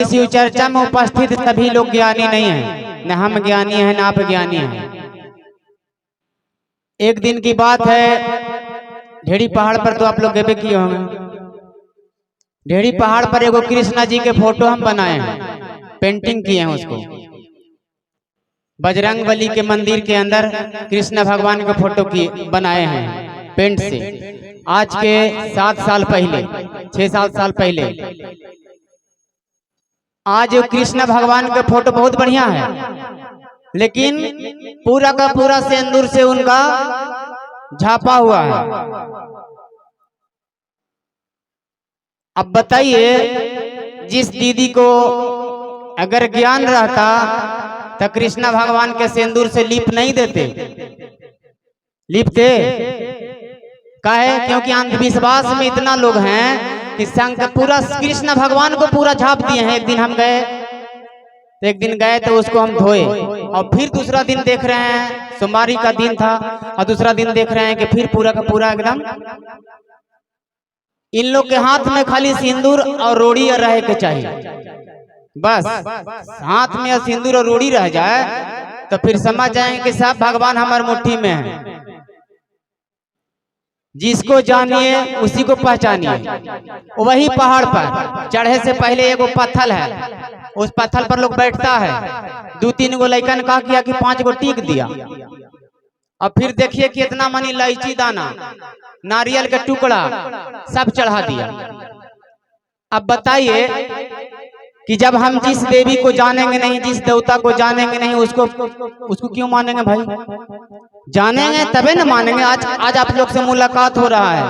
शिव चर्चा में उपस्थित सभी लोग ज्ञानी नहीं हैं, न हम ज्ञानी हैं न आप ज्ञानी हैं। एक दिन की बात है, ढेरी पहाड़ पर तो आप लोग गए किए होंगे। ढेरी पहाड़ पर एगो कृष्णा जी के फोटो हम बनाए हैं, पेंटिंग किए हैं उसको। बजरंग बली के मंदिर के अंदर कृष्ण भगवान के फोटो की बनाए हैं पेंट से। आज के 7 साल पहले, 6-7 साल पहले, आज कृष्ण भगवान का फोटो बहुत बढ़िया है, लेकिन पूरा का पूरा सिंदूर से उनका झापा हुआ है। अब बताइए, जिस दीदी को अगर ज्ञान रहता तो कृष्ण भगवान के सिंदूर से लीप नहीं देते, लीपते काहे? क्योंकि अंधविश्वास में इतना लोग हैं कि संग पूरा कृष्ण भगवान को पूरा झाप दिए हैं। एक दिन हम गए, तो एक दिन गए तो उसको हम धोए, और फिर दूसरा दिन देख रहे हैं, सोमवारी का दिन था, और दूसरा दिन देख रहे हैं कि फिर पूरा का पूरा एकदम। इन लोग के हाथ में खाली सिंदूर और रोड़ी रहे के चाहिए, बस हाथ में सिंदूर और रोड़ी रह जाए तो फिर समझ जाएंगे कि सब भगवान हमारे मुट्ठी में है। जिसको जानिए उसी को पहचानिए। वही पहाड़ पर चढ़े से पहले एगो पत्थर है, उस पत्थर पर लोग बैठता है। 2-3 गो लड़का ने कहा किया कि 5 गो टीक दिया, और फिर देखिए कितना मनी इलायची दाना, नारियल का टुकड़ा सब चढ़ा दिया। अब बताइए कि जब हम जिस देवी को जानेंगे नहीं, जिस देवता को जानेंगे नहीं, उसको क्यों मानेंगे भाई? जानेंगे तबे न मानेंगे। आज आप लोग से मुलाकात हो रहा है,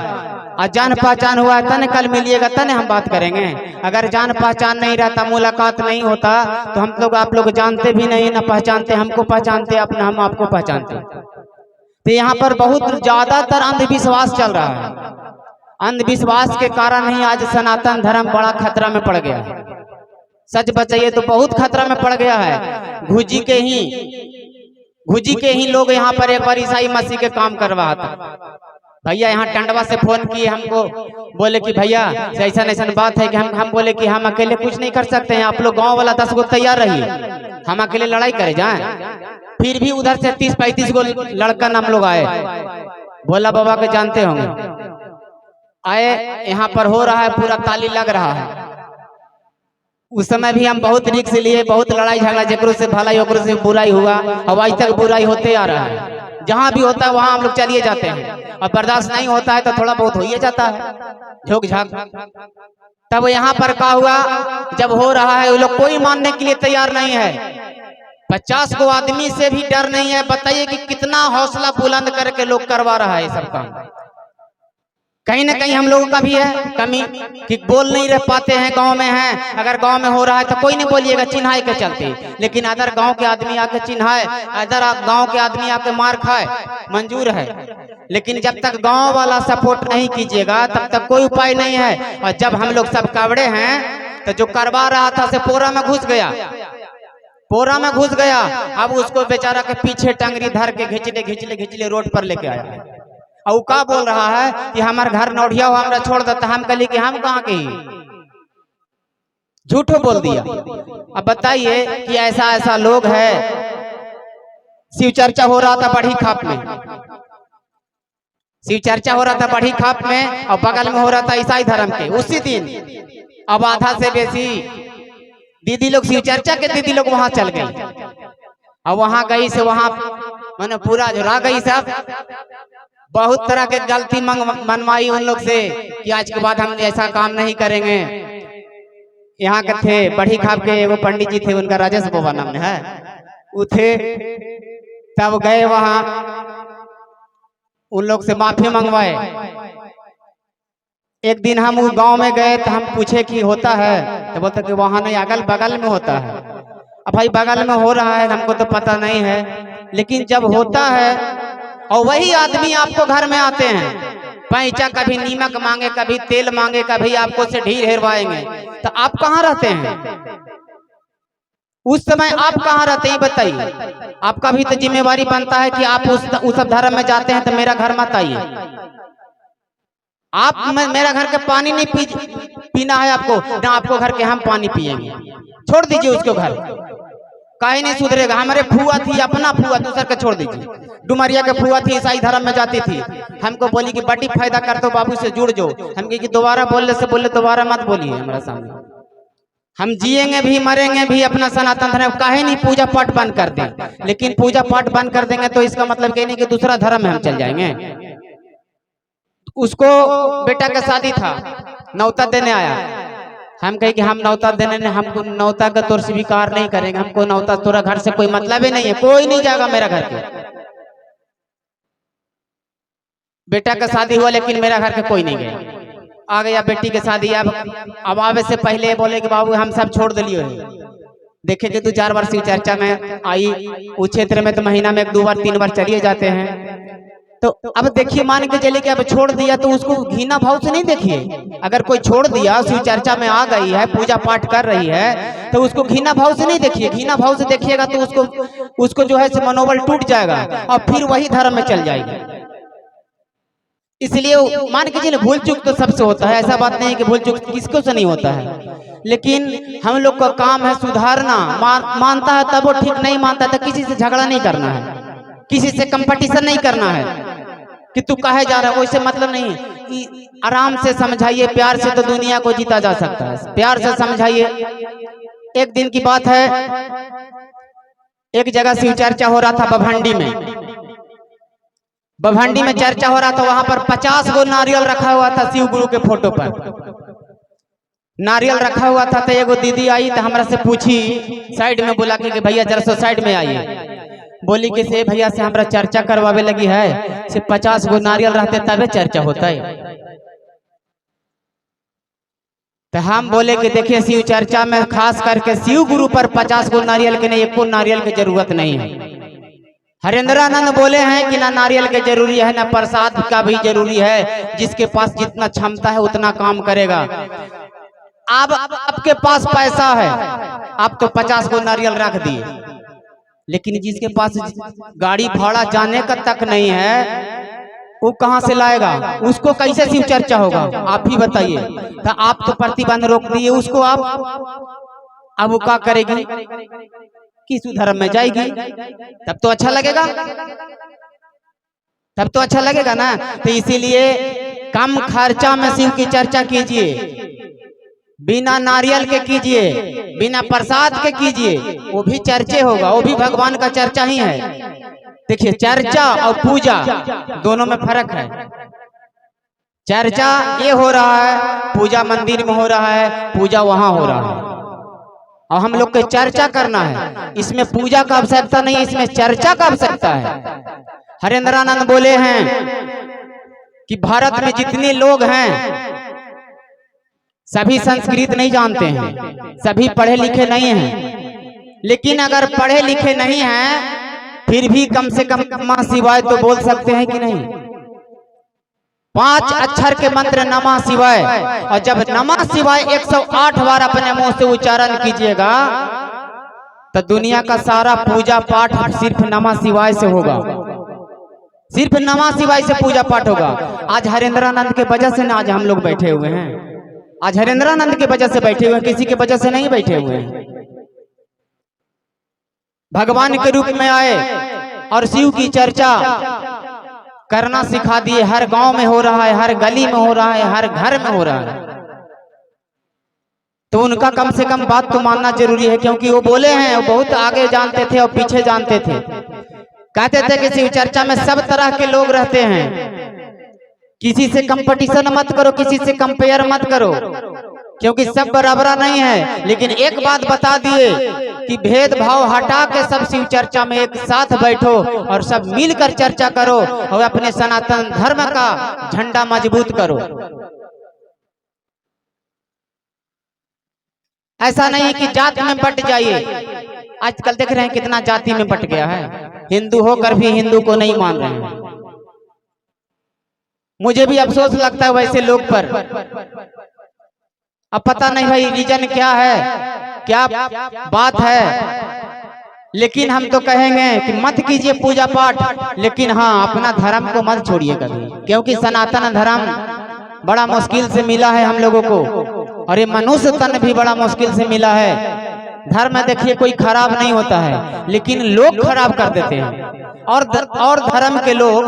आज जान पहचान हुआ है, तने कल मिलिएगा, तने हम बात करेंगे। अगर जान पहचान नहीं रहता, मुलाकात नहीं होता, तो हम लोग आप लोग जानते भी नहीं, न पहचानते, हमको पहचानते, अपना हम आपको पहचानते। तो यहाँ पर बहुत ज्यादातर अंधविश्वास चल रहा है। अंधविश्वास के कारण ही आज सनातन धर्म बड़ा खतरा में पड़ गया है। सच बताइए तो बहुत खतरा में पड़ गया है। घुजी के ही लोग यहाँ पर एक बार ईसाई मसीह के काम करवा था। भैया यहाँ टंडवा से फोन किए हमको, बोले कि भैया ऐसा ऐसा बात है कि हम बोले कि हम अकेले कुछ नहीं कर सकते हैं, आप लोग गांव वाला 10 गो तैयार रहिए, हम अकेले लड़ाई करे जाएं। फिर भी उधर से 30-35 गो लड़कन हम लोग आए, भोला बाबा के जानते होंगे, आए। यहाँ पर हो रहा है, पूरा ताली लग रहा है। उस समय भी हम बहुत रिस्क लिए, बहुत लड़ाई झगड़ा, जकरों से भलाई ओकरों से बुराई हुआ, और आज तक बुराई होते आ रहा है। जहाँ भी होता है वहाँ हम लोग चलिए जाते हैं, और बर्दाश्त नहीं होता है तो थोड़ा बहुत हो ही जाता है, झोंक झाक। तब यहाँ पर क्या हुआ, जब हो रहा है वो लोग कोई मानने के लिए तैयार नहीं है। 50 गो आदमी से भी डर नहीं है। बताइए कि कितना हौसला बुलंद करके लोग करवा रहा है सब काम। कहीं ना कहीं हम लोगों का भी है कमी कि बोल नहीं रह पाते हैं, गांव में हैं। अगर गांव में हो रहा है तो कोई नहीं बोलिएगा, चिन्हाई के चलते। लेकिन अदर गांव के आदमी आके चिन्हाए, अदर गांव के आदमी आके मार खाए, मंजूर है। लेकिन जब तक गांव वाला सपोर्ट नहीं कीजिएगा तब तक कोई उपाय नहीं है। और जब हम लोग सब कवड़े हैं तो जो करवा रहा था से पोरा में घुस गया, पोरा में घुस गया। अब उसको बेचारा के पीछे टंगरी धर के घिचले रोड पर लेके आया। और का बोल रहा है कि हमारे घर नौढ़िया हुआ, हमरा छोड़ देता। हम कहली कि हम कहाँ के, झूठो बोल दिया। अब बताइए कि ऐसा लोग है। शिव चर्चा हो रहा था बड़ी खाप में, शिव चर्चा हो रहा था बड़ी खाप में, और बगल में हो रहा था ईसाई धर्म के उसी दिन। अब आधा से बेसी दीदी लोग, शिव चर्चा के दीदी लोग वहां चल गई, और वहां गई से वहां मैंने पूरा झुरा गई। सब बहुत तरह के गलती मनवाई उन लोग से कि आज के बाद हम ऐसा काम नहीं करेंगे। यहाँ के थे बड़ी खाप के एगो पंडित जी थे, उनका राजेश बाबा नाम है, वो थे। तब गए वहां, उन लोग से माफी मंगवाए। एक दिन हम उस गांव में गए तो हम पूछे कि होता है, तो बोलते कि वहां नहीं, अगल बगल में होता है। अब भाई बगल में हो रहा है, हमको तो पता नहीं है, लेकिन जब होता है और वही आदमी आपको घर में आते हैं, पैसा कभी नीमक मांगे, कभी तेल मांगे, कभी आपको से ढीर हेरवाएंगे, तो आप कहाँ रहते हैं? उस समय आप कहाँ रहते हैं बताइए? आपका भी तो जिम्मेवारी बनता है कि आप उस धर्म में जाते हैं तो मेरा घर मत आइए। मेरा घर के पानी नहीं पीना है आपको ना, आपको घर के हम पानी पिएंगे। छोड़ दीजिए उसको घर, काहे नहीं सुधरेगा। हमारे फुआ थी, अपना फुआ, दूसर के छोड़ दीजिए। डुमरिया के फुआ थी, ईसाई धर्म में जाती थी। हमको बोली कि बड़ी फायदा कर दो, बाबू से जुड़ जो। हम कहे कि दोबारा बोलने से बोले दोबारा मत बोलिए हमारे सामने। हम जिएंगे भी मरेंगे भी अपना सनातन धर्म, काहे नहीं पूजा पाठ बंद कर दें। लेकिन पूजा पाठ बंद कर देंगे तो इसका मतलब कहीं नहीं कि दूसरा धर्म में हम चल जाएंगे। उसको बेटा का शादी था, नौता देने आया। हम कहे कि हम नौता देने ने, हमको नौता का तो स्वीकार नहीं करेंगे। हमको नौता, तोरा घर से कोई मतलब ही नहीं है, कोई नहीं जाएगा मेरा घर के। बेटा का शादी हुआ लेकिन मेरा घर के कोई नहीं गया। आ गया बेटी के शादी। अब आवे से पहले बोले कि बाबू हम सब छोड़ दिलियो है। देखे कि 2-4 बार शिव चर्चा में आई। उस क्षेत्र में तो महीना में 1-2 बार 3 बार चलिए जाते हैं। तो अब देखिए, मान के चले कि अब छोड़ दिया तो उसको घृणा भाव से नहीं देखिए। अगर कोई छोड़ दिया, शिव चर्चा में आ गई है, पूजा पाठ कर रही है, तो उसको घृणा भाव से नहीं देखिए। घृणा भाव से देखिएगा तो उसको जो है मनोबल टूट जाएगा और फिर वही धर्म में चल जाएगी। इसलिए मान के चलिए, भूल चूक तो सबसे होता है, ऐसा बात नहीं है कि भूल चूक किसको से नहीं होता है। लेकिन हम लोग का काम है सुधारना। मानता है तब वो ठीक, नहीं मानता तो किसी से झगड़ा नहीं करना है, किसी से कंपटीशन नहीं करना है कि तू काहे जा रहा है, वैसे मतलब नहीं। आराम से समझाइए, प्यार से तो दुनिया को जीता जा सकता है। प्यार से समझाइए। एक दिन की बात है, एक जगह शिव चर्चा हो रहा था बभंडी में। बभंडी में चर्चा हो रहा था, वहां पर 50 गो नारियल रखा हुआ था शिव गुरु के फोटो पर। नारियल रखा हुआ था तो एगो दीदी आई तो हमरा से पूछी, साइड में बुला के कि भैया जरा सो साइड में आइए। बोली कि से भैया से हमरा चर्चा करवावे लगी है, सिर्फ 50 गो नारियल रहते तबे चर्चा होता है। तो हम बोले कि देखिए, शिव चर्चा में खास करके शिव गुरु पर 50 गो नारियल के नहीं, 1 को नारियल की जरूरत नहीं है। हरेंद्रानंद बोले हैं कि ना नारियल के जरूरी है ना प्रसाद का भी जरूरी है। जिसके पास जितना क्षमता है उतना काम करेगा। अब आपके पास पैसा है, आप तो 50 गो नारियल रख दिए, लेकिन जिसके पास गाड़ी भाड़ा जाने का तक नहीं है, वो कहां से लाएगा? उसको कैसे शिव चर्चा होगा? आप ही बताइए। तो आप तो प्रतिबंध रोक दिए उसको, अब वो क्या करेगी? किस धर्म में जाएगी? तब तो अच्छा लगेगा, तब तो अच्छा लगेगा ना। तो इसीलिए कम खर्चा में शिव की चर्चा कीजिए, बिना नारियल के कीजिए, बिना प्रसाद के कीजिए, वो भी चर्चे होगा, वो भी भगवान का चर्चा ही है। देखिए, चर्चा और पूजा दोनों में फर्क है। चर्चा ये हो रहा है, पूजा मंदिर में हो रहा है, पूजा वहां हो रहा है, और हम लोग को चर्चा करना है। इसमें पूजा का आवश्यकता नहीं है, इसमें चर्चा का आवश्यकता है। हरेंद्रानंद बोले हैं कि भारत में जितने लोग हैं सभी संस्कृत नहीं जानते हैं, सभी पढ़े लिखे नहीं हैं। लेकिन अगर पढ़े लिखे नहीं हैं फिर भी कम से कम नमः शिवाय तो बोल सकते हैं कि नहीं? 5 अक्षर के मंत्र नमः शिवाय, और जब नमः शिवाय 108 बार अपने मुंह से उच्चारण कीजिएगा तो दुनिया का सारा पूजा पाठ सिर्फ नमः शिवाय से होगा, सिर्फ नमः शिवाय से पूजा पाठ होगा। आज हरेंद्रानंद के वजह से ना आज हम लोग बैठे हुए हैं, आज हरेंद्रानंद की वजह से बैठे हुए हैं, किसी की वजह से नहीं बैठे हुए हैं। भगवान के रूप में आए और शिव की चर्चा करना सिखा दिए। हर गांव में हो रहा है, हर गली में हो रहा है, हर घर में हो रहा है। तो उनका कम से कम बात तो मानना जरूरी है, क्योंकि वो बोले हैं, वो बहुत आगे जानते थे और पीछे जानते थे। कहते थे कि शिव चर्चा में सब तरह के लोग रहते हैं, किसी से कंपटीशन मत करो, किसी से कंपेयर मत करो, क्योंकि सब बराबर नहीं है। लेकिन एक बात बता दिए कि भेदभाव हटा के सब शिव चर्चा में एक साथ बैठो और सब मिलकर चर्चा करो और अपने सनातन धर्म का झंडा मजबूत करो। ऐसा नहीं कि जाति में बट जाइए। आजकल देख रहे हैं कितना जाति में बट गया है, हिंदू होकर भी हिंदू को नहीं मान रहे हैं। मुझे भी अफसोस लगता है वैसे लोग पर। अब पता नहीं भाई रीजन क्या है, क्या बात है, लेकिन हम तो कहेंगे कि मत कीजिए पूजा पाठ, लेकिन हाँ अपना धर्म को मत छोड़िए कभी, क्योंकि सनातन धर्म बड़ा मुश्किल से मिला है हम लोगों को, और ये मनुष्य तन भी बड़ा मुश्किल से मिला है। धर्म देखिए कोई खराब नहीं होता है, लेकिन लोग खराब कर देते हैं। और धर्म के लोग,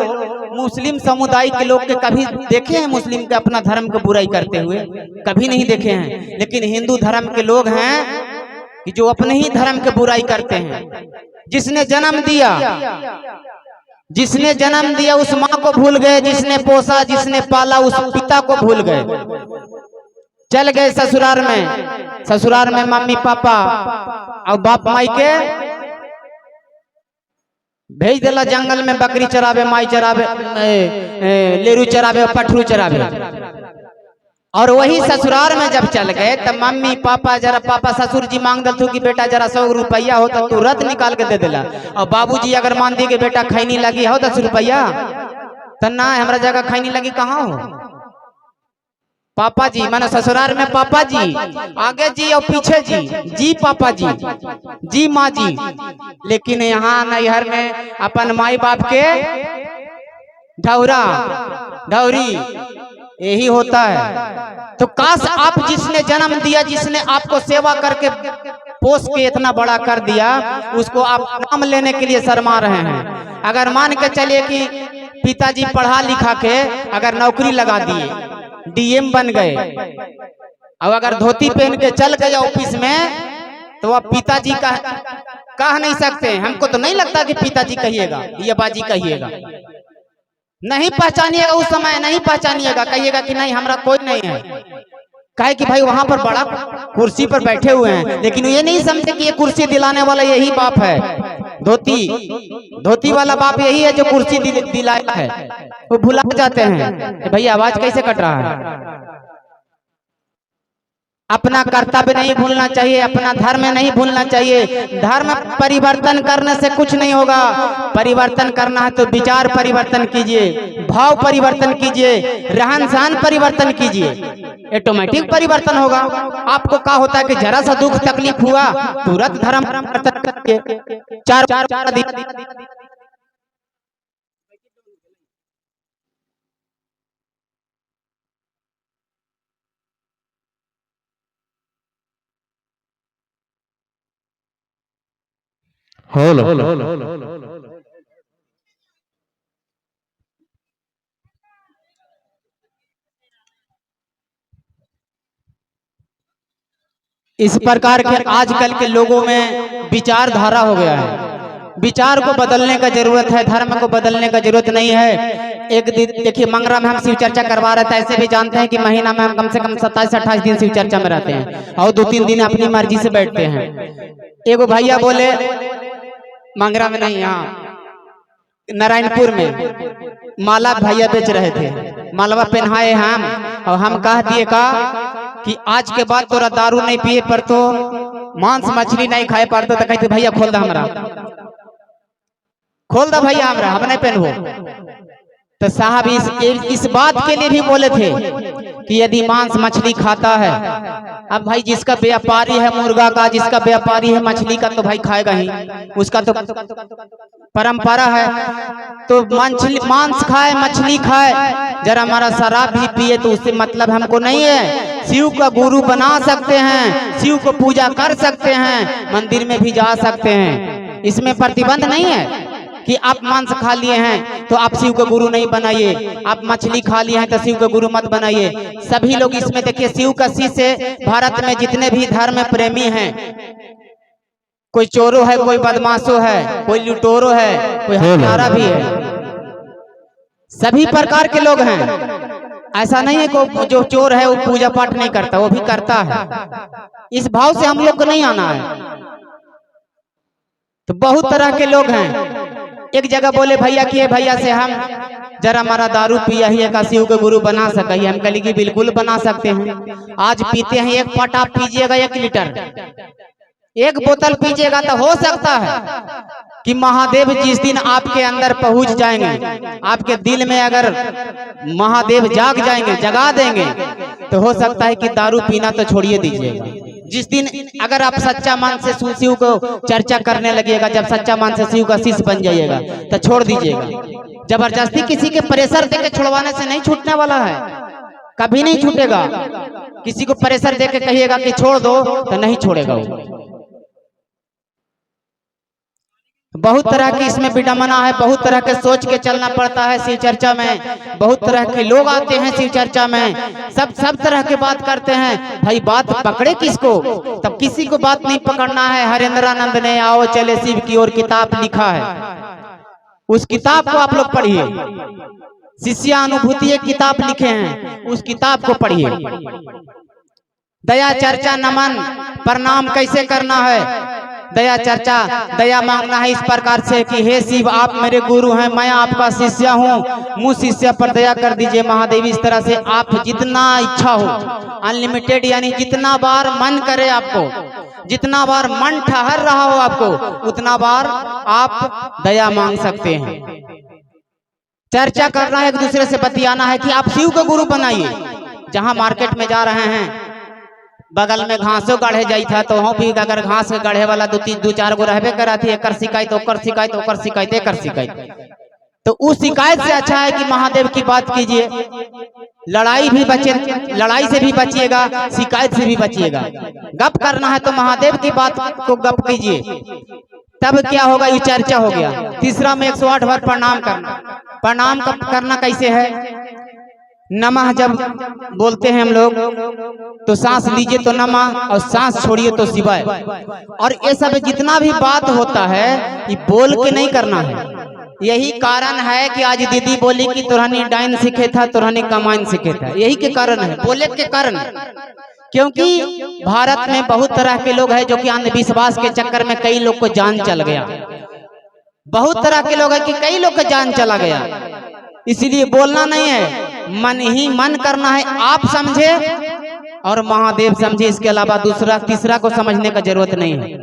मुस्लिम समुदाय के लोग के कभी देखे हैं मुस्लिम के अपना धर्म को बुराई करते हुए? कभी नहीं देखे हैं। लेकिन हिंदू धर्म के लोग हैं कि जो अपने ही धर्म के बुराई करते हैं। जिसने जन्म दिया उस माँ को भूल गए, जिसने पोसा जिसने पाला उस पिता को भूल गए। चल गए ससुराल में मम्मी पापा और बाप माई के भेज दिला जंगल में बकरी चरावे, माई चरावे, लेरू चरावे, पठरू चरावे। और वही ससुराल में जब चल गए तब मम्मी पापा पापा ससुर जी मांग दल कि बेटा जरा 100 रुपया हो तो तुरंत निकाल के दे दिला। और बाबूजी अगर मान दी कि बेटा खैनी लगी हो 10 रुपया, तो ना हमारा जगह खैनी लगी कहाँ हो। पापा जी माने ससुराल में पापा जी, आगे जी और पीछे जी पापा जी माँ जी। लेकिन यहाँ नैहर में अपन माई बाप के ढौरी यही होता है। तो काश आप जिसने जन्म दिया, जिसने आपको सेवा करके पोस के इतना बड़ा कर दिया, उसको आप नाम लेने के लिए शर्मा रहे हैं। अगर मान के चलिए कि पिताजी पढ़ा लिखा के अगर नौकरी लगा दिए, डीएम बन गए, और अगर धोती पहन के चल गए ऑफिस में, तो आप पिताजी का कह नहीं सकते। हमको तो नहीं लगता कि पिताजी कहिएगा, ये बाजी कहिएगा। नहीं पहचानिएगा, उस समय नहीं पहचानिएगा, कहिएगा कि नहीं हमारा कोई नहीं है। कहे कि भाई वहां पर बड़ा कुर्सी पर बैठे हुए हैं, लेकिन ये नहीं समझे कि ये कुर्सी दिलाने वाला यही बाप है। धोती वाला बाप यही है जो कुर्सी दिलाया है। वो भुला जाते हैं। भाई आवाज कैसे कट रहा है? अपना कर्तव्य नहीं भूलना चाहिए, अपना धर्म नहीं भूलना चाहिए। धर्म परिवर्तन करने से कुछ नहीं होगा। परिवर्तन करना है तो विचार परिवर्तन कीजिए, भाव परिवर्तन कीजिए, रहन सहन परिवर्तन कीजिए, ऑटोमेटिक परिवर्तन होगा। आपको क्या होता है कि जरा सा दुख तकलीफ हुआ तुरंत धर्म परिवर्तन करके चार दिन इस प्रकार के आजकल के लोगों में विचारधारा हो गया है। विचार को बदलने का जरूरत है, धर्म को बदलने का जरूरत नहीं है। एक दिन देखिए मंगरा में हम शिव चर्चा करवा रहे थे। ऐसे भी जानते हैं कि महीना में हम कम से कम 27-28 दिन शिव चर्चा में रहते हैं, और 2-3 दिन अपनी मर्जी से बैठते हैं। एगो भैया बोले, मंगरा में नहीं, यहाँ नारायणपुर में माला भैया बेच रहे थे, मालवा पहनाए हम, और हम कह दिए का कि आज के बाद तोरा दारू नहीं पिए पर तो मांस मछली नहीं खाए पर तो कहते भैया खोल दा हमरा, खोल दा भैया हमरा, हम नहीं पहनबो। तो साहब इस बात के लिए भी बोले थे कि यदि मांस मछली खाता है, अब भाई जिसका व्यापारी है मुर्गा का, जिसका व्यापारी है मछली का, तो भाई खाएगा ही, उसका तो परंपरा है। तो मांस खाए मछली खाए, जरा हमारा शराब भी पिए तो उससे मतलब हमको नहीं है। शिव का गुरु बना सकते हैं, शिव को पूजा कर सकते हैं, मंदिर में भी जा सकते हैं, इसमें प्रतिबंध नहीं है कि आप मांस खा लिए हैं तो आप शिव को गुरु नहीं बनाइए, आप मछली खा लिए हैं तो शिव को गुरु मत बनाइए। सभी लोग इसमें देखिए शिव का शिष्य भारत में जितने भी धर्म प्रेमी हैं, कोई चोरो है, कोई बदमाशो है, कोई लुटोरो है, कोई हत्यारा भी है, सभी प्रकार के लोग हैं। ऐसा नहीं है कि जो चोर है वो पूजा पाठ नहीं करता, वो भी करता है। इस भाव से हम लोग को नहीं आना है। तो बहुत तरह के लोग हैं। एक जगह बोले भैया कि भैया से हम जरा हमारा दारू पिया ही का शिव के गुरु बना सके। हम कहे कि बिल्कुल बना सकते हैं। आज पीते हैं, एक पट आप पीजिएगा 1 लीटर, 1 बोतल पीजिएगा तो हो सकता है कि महादेव जिस दिन आपके अंदर पहुंच जाएंगे, आपके दिल में अगर महादेव जाग जाएंगे, जगा देंगे, तो हो सकता है कि दारू पीना तो छोड़िए दीजिएगा। जिस दिन अगर आप सच्चा मन से शिव को चर्चा करने लगिएगा, जब सच्चा मन से शिव का शिष्य बन जाइएगा तो छोड़ दीजिएगा। जबरदस्ती किसी के प्रेशर देके छुड़वाने से नहीं छूटने वाला है। कभी नहीं छूटेगा। किसी को प्रेशर देके कहिएगा कि छोड़ दो तो नहीं छोड़ेगा वो। बहुत तरह की इसमें विडंबना है, बहुत तरह के सोच के चलना पड़ता है शिव चर्चा में। बहुत तरह के लोग आते हैं शिव चर्चा में, सब तरह के बात करते हैं। भाई बात पकड़े किसको? तब किसी को बात नहीं पकड़ना है। हरेंद्रानंद ने आओ चले शिव की ओर किताब लिखा है, उस किताब को आप लोग पढ़िए। शिष्यानुभूति एक किताब लिखे हैं, उस किताब को पढ़िए। दया चर्चा नमन प्रणाम कैसे करना है? दया चर्चा, दया मांगना है इस प्रकार से कि हे शिव आप मेरे गुरु हैं, मैं आपका शिष्य हूँ, मुझ शिष्य पर दया कर दीजिए महादेवी। इस तरह से आप जितना इच्छा हो, अनलिमिटेड, यानी जितना बार मन करे आपको, जितना बार मन ठहर रहा हो आपको, उतना बार आप दया मांग सकते हैं। चर्चा करना है, एक दूसरे से बतियाना है कि आप शिव को गुरु बनाइए। जहां मार्केट में जा रहे हैं, बगल में घासों गढ़े जाई था, तो वहाँ भी अगर घास के गढ़े वाला दो चार गो रहबे करा थी, एक शिकायत ओकर शिकायत ओकर शिकायत एकर शिकायत, तो उस शिकायत से अच्छा है कि महादेव की बात कीजिए। लड़ाई भी बचे, लड़ाई से भी बचिएगा, शिकायत से भी बचिएगा। गप करना है तो महादेव की बात को गप कीजिए, तब क्या होगा? ये चर्चा हो गया। तीसरा में 108 बार प्रणाम करना। प्रणाम करना कैसे है? नमः जब बोलते हैं हम लोग तो सांस लीजिए तो नमः, और सांस छोड़िए तो शिवाय। और ये सब जितना भी बात होता है ये बोल के नहीं करना है। यही कारण है कि आज दीदी बोली कि तुरहनी डाइन सीखे था, तुरहनी कमाइन सीखे था। यही के कारण है, बोले के कारण। क्योंकि भारत में बहुत तरह के लोग हैं जो कि अंधविश्वास के चक्कर में कई लोग को जान चल गया। बहुत तरह के लोग हैं कि कई लोग का जान चला गया। इसीलिए बोलना नहीं है, मन ही मन करना है। आप समझे और महादेव समझे, इसके अलावा दूसरा तीसरा को समझने का जरूरत नहीं है।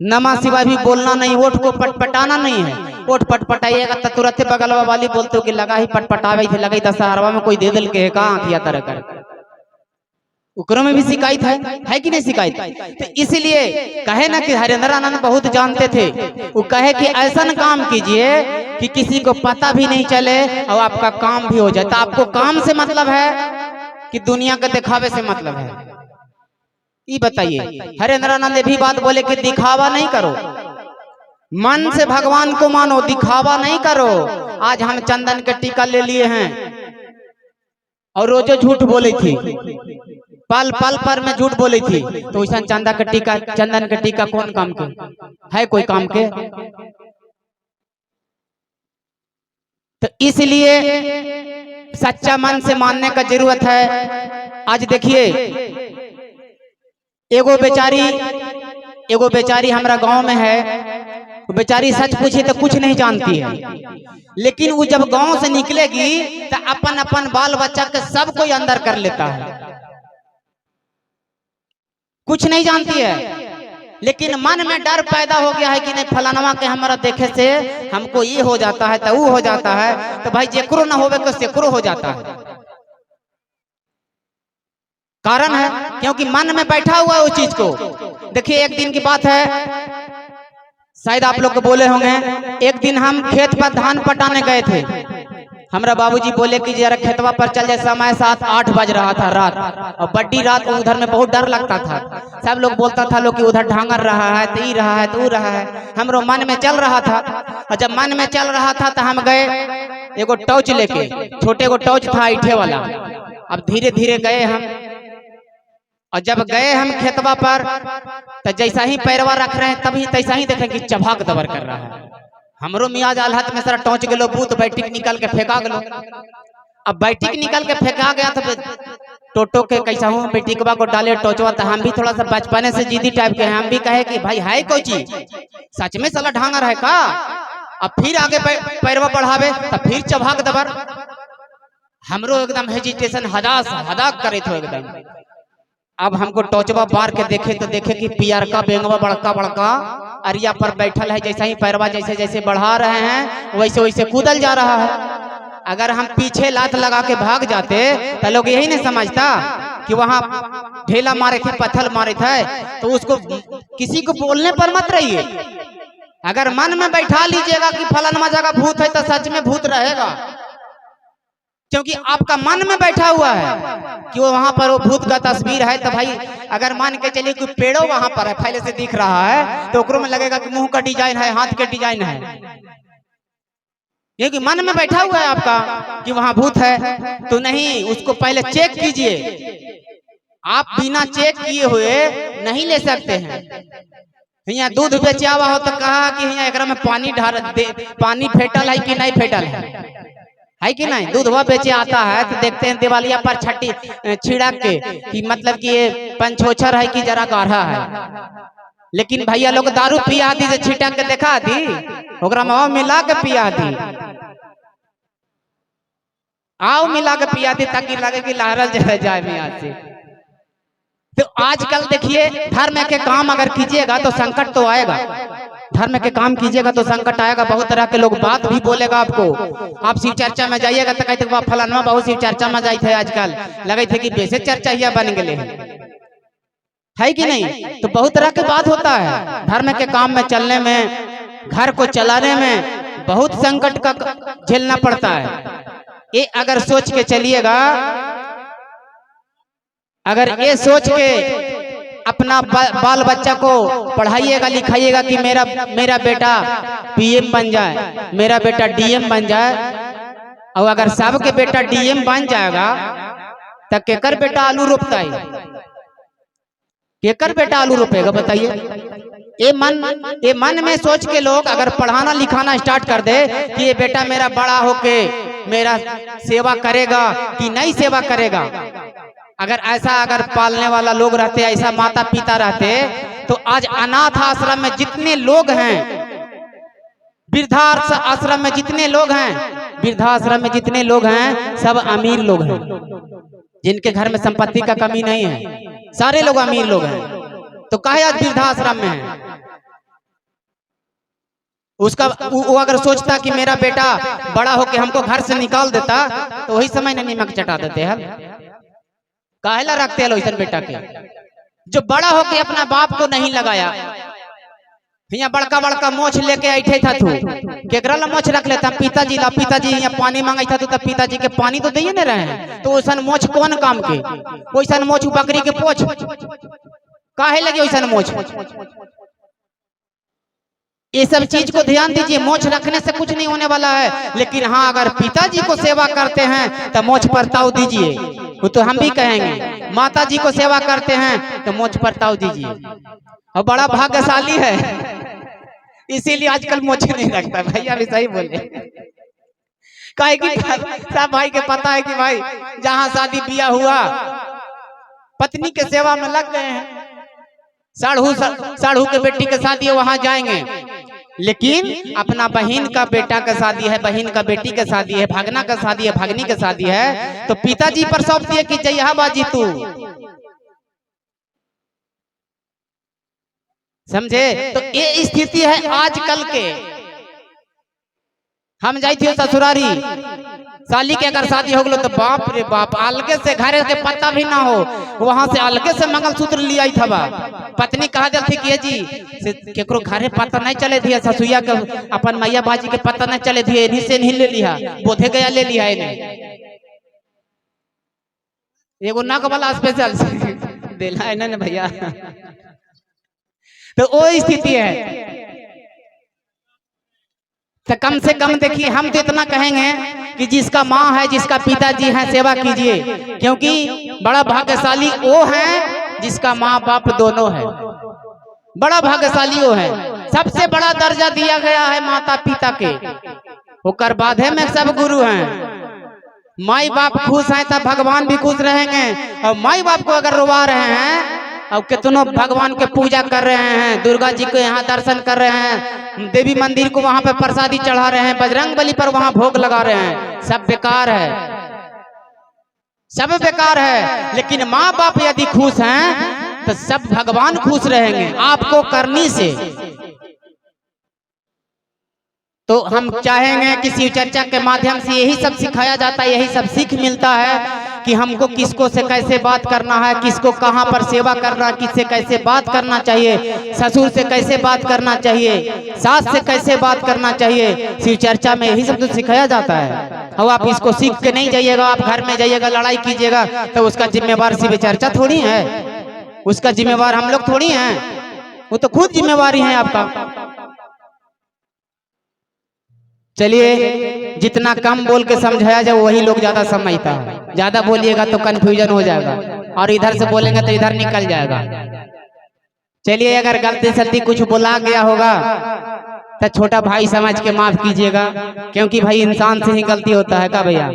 नमः शिवाय भी बोलना नहीं, ओठ को पटपटाना नहीं है। ओठ पटपटाइएगा तो तुरंत बगल वाली बोलते हो कि लगा ही पटपटावे थे, लगा ही दशहरवा में कोई दे दिल के कहाँ किया तरह कर, उकरों में भी शिकायत है कि नहीं शिकायत? तो इसलिए कहे ना कि हरेंद्रानंद बहुत जानते थे, वो कहे कि ऐसा काम कीजिए कि किसी को पता भी नहीं चले और आपका काम भी हो जाए। तो आपको काम से मतलब है कि दुनिया के दिखावे से मतलब है? ये बताइए। हरेंद्रानंद ये भी बात बोले कि दिखावा नहीं करो, मन से भगवान को मानो, दिखावा नहीं करो। आज हम चंदन के टीका ले लिए हैं और रोजो झूठ बोली थी, पल पल पर मैं झूठ बोली थी, तो वैसा चंदन के टीका कौन काम के है? कोई काम के? तो इसलिए सच्चा मन से मानने का जरूरत है। आज देखिए एगो बेचारी हमारा गांव में है, बेचारी सच पूछी तो कुछ नहीं जानती है, लेकिन वो जब गांव से निकलेगी तो अपन अपन बाल बच्चा के सब कोई अंदर कर लेता है। कुछ नहीं जानती है, लेकिन मन में डर पैदा हो गया है कि नहीं फलानवा के हमारा देखे से हमको ये हो जाता है तो वो हो जाता है। तो भाई जेकरो ना होवे तो सेकरो हो जाता है। कारण है क्योंकि मन में बैठा हुआ है उस चीज को। देखिए एक दिन की बात है, शायद आप लोग को बोले होंगे, एक दिन हम खेत पर धान पटाने गए थे। हमारा बाबूजी बोले कि जरा खेतवा पर चल जाए। समय 7-8 बज रहा था रात, और बड्डी रात को उधर में बहुत डर लगता था। सब लोग बोलता था लोग कि उधर ढांगर रहा है, तो ई रहा है, तो रहा है। हमरो मन में चल रहा था, और जब मन में चल रहा था तो हम गए एगो टॉर्च लेके, छोटे को टॉर्च था ईठे वाला। अब धीरे धीरे गए हम, और जब गए हम खेतवा पर तो जैसा ही पैरवा रख रहे हैं तभी तैसा ही देखे कि चबाक दबर कर रहा है। हमरो मियाज हाथ में सारा टॉर्च गेलो, बूथ बैटिक निकल के फेंका गेलो। अब बैटिक निकल के फेंका गया तो टोटो के कैसा हूँ बैटिकवा को डाले टोचवा। तो हम भी थोड़ा सा बचपने से जिद्दी टाइप के हैं, हम भी कहे कि भाई है कोई चीज, सच में साला ढांगर है का? अब फिर आगे पैरवा बढ़ावे तो फिर चबाक दबर। हमरो एकदम हेजिटेशन हदाक करे थे एकदम। अब हमको टोचवा बार के देखे तो देखे कि पियर का बेंगवा बड़का बड़का अरिया पर बैठल है। जैसा ही पैरवा जैसे जैसे बढ़ा रहे हैं वैसे वैसे कूदल जा रहा है। अगर हम पीछे लात लगा के भाग जाते तो लोग यही नहीं समझता कि वहां ढेला मारे थे, पत्थर मारे थे। तो उसको किसी को बोलने पर मत रहिए। अगर मन में बैठा लीजिएगा कि फलाना जगह भूत है तो सच में भूत रहेगा। क्योंकि आपका मन में बैठा हुआ है कि वो वहां पर वो भूत का तस्वीर है। तो भाई अगर मान के चलिए कोई पेड़ो वहां पर है पहले से दिख रहा है तो ओकरो में लगेगा कि मुंह का डिजाइन है, हाथ के डिजाइन है, क्योंकि मन में बैठा हुआ है आपका कि वहां भूत है। तो नहीं, उसको पहले चेक कीजिए। आप बिना चेक किए हुए नहीं ले सकते हैं। यहाँ दूध बेचे आवा हो तो कहा कि यहाँ एकरा में पानी फेटल है कि नहीं फेटल है कि नहीं। दूध वह बेचे आता है तो देखते हैं दिवालिया पर छठी छिड़क के कि मतलब कि ये पंचोछर है कि जरा गाढ़ा है। लेकिन भैया लोग दारू पिया दी से छिटक के देखा दी, ओकरा में मिला के पिया दी, आओ मिला के पिया दी ताकि लगे कि लहरल जाए मियाँ से। तो आजकल देखिए धर्म के काम अगर कीजिएगा तो संकट तो आएगा, धर्म के काम कीजिएगा तो संकट आएगा। बहुत तरह के लोग बात भी बोलेगा आपको। आप शिव चर्चा में जाइएगा तो कहते फलाना बहुत शिव चर्चा में जाए थे, आजकल लगे थे कि बेसे चर्चा ही बन गए है कि नहीं। तो बहुत तरह की बात होता है। धर्म के काम में चलने में, घर को चलाने में बहुत संकट का झेलना पड़ता है। ये अगर सोच के चलिएगा, अगर ये सोच के अपना बाल बच्चा को पढ़ाइएगा लिखाइएगा कि मेरा बेटा पीएम बन जाए, मेरा बेटा डीएम बन जाए, और अगर सबके बेटा डीएम बन जाएगा तो केकर बेटा आलू रोपता है, केकर बेटा आलू रोपेगा बताइए। ये मन में सोच के लोग अगर पढ़ाना लिखाना स्टार्ट कर दे कि ये बेटा मेरा बड़ा होके मेरा सेवा करेगा कि नहीं सेवा करेगा। अगर ऐसा अगर पालने वाला लोग रहते, ऐसा माता पिता रहते, तो आज अनाथ आश्रम में जितने लोग हैं, वृद्धाश्रम में जितने लोग हैं, वृद्धाश्रम में जितने लोग हैं सब अमीर लोग हैं, जिनके घर में संपत्ति का कमी नहीं है, सारे लोग अमीर लोग हैं। तो काहे आज वृद्धाश्रम में है? उसका वो अगर सोचता कि मेरा बेटा बड़ा होके हमको घर से निकाल देता तो वही समय में नमक चटा देते हैं। काहेला रखते हैं ऐसा बेटा के जो बड़ा होके अपना बाप को नहीं लगाया। यहाँ बड़का बड़का मोछ लेके ऐठे था तू केकरा ला मोछ रख लेता पिताजी ला, पिताजी यहाँ पानी मांगे था तो पिताजी के पानी तो दिए नहीं रहे हैं, तो वैसा मोछ कौन काम के? वैसा मोछ बकरी के पोछ काहे लगे वैसा मोछ? ये सब चीज को ध्यान दीजिए। मोछ रखने से कुछ नहीं होने वाला है, लेकिन हाँ अगर पिताजी को सेवा करते हैं तो मोछ परताव दीजिए। वो तो हम भी कहेंगे माता जी को सेवा करते हैं तो मोछ परताव दीजिए। और बड़ा भाग्यशाली है इसीलिए आजकल मोछ नहीं रखता। भैया भी सही बोले, काहे कि सब भाई के पता है कि भाई जहाँ शादी बिया हुआ पत्नी के सेवा में लग गए हैं। साढ़ू के बेटी के शादी है वहां जाएंगे, लेकिन अपना बहन का बेटा का शादी है, बहन का बेटी का शादी है, भागना का शादी है, भागनी का शादी है, तो पिताजी पर सौंप दिए कि जया बाजी तू। समझे? तो ये स्थिति है आजकल के। हम जाई थे ससुरारी, साली के अगर शादी हो गलो तो बाप रे बाप अलगे से घर के पता भी ना हो, वहां से अलगे से मंगलसूत्र लिया था। पत्नी कहा थी कि जी केकरो घरे पता नहीं चले थी, ससुया के अपन मैया बाजी के पता नहीं चले थी, इन्हीं से नहीं ले लिया, बोधे गया ले लिया इन्हें। एगो नक वाला स्पेशल देला है ना भैया। तो वो स्थिति है। तो कम से कम देखिए हम तो इतना कहेंगे कि जिसका माँ है, जिसका पिताजी है, सेवा कीजिए, क्योंकि बड़ा भाग्यशाली वो है जिसका माँ बाप दोनों है। बड़ा भाग्यशाली वो है। सबसे बड़ा दर्जा दिया गया है माता पिता के, होकर बाधे में सब गुरु हैं। माई बाप खुश हैं तब भगवान भी खुश रहेंगे, और माई बाप को अगर रोवा रहे हैं और कितनों भगवान के पूजा कर रहे हैं, दुर्गा जी को यहाँ दर्शन कर रहे हैं, देवी मंदिर को वहां पे प्रसादी चढ़ा रहे हैं, बजरंग बली पर वहां भोग लगा रहे हैं, सब बेकार है, सब बेकार है। लेकिन माँ बाप यदि खुश हैं तो सब भगवान खुश रहेंगे आपको करनी से। तो हम चाहेंगे कि शिव चर्चा के माध्यम से यही सब सिखाया जाता है, यही सब सीख मिलता है कि हमको किसको से कैसे बात करना है, किसको कहाँ पर सेवा करना है, किससे कैसे बात करना चाहिए, ससुर से कैसे बात करना चाहिए, सास से कैसे बात करना चाहिए। शिव चर्चा में यही सब तो सिखाया जाता है। और आप इसको सीख के नहीं जाइएगा, आप घर में जाइएगा लड़ाई कीजिएगा, तो उसका जिम्मेवार शिव चर्चा थोड़ी है, उसका जिम्मेवार हम लोग थोड़ी हैं, वो तो खुद जिम्मेवारी है आपका। चलिए, जितना कम बोल के समझाया जाए वही लोग ज्यादा समझता है, ज्यादा बोलिएगा तो कंफ्यूजन हो जाएगा, और इधर से बोलेंगे तो इधर निकल जाएगा। चलिए, अगर गलती सलती कुछ बोला गया होगा तो छोटा भाई समझ के माफ कीजिएगा, क्योंकि भाई इंसान से ही गलती होता है का भैया।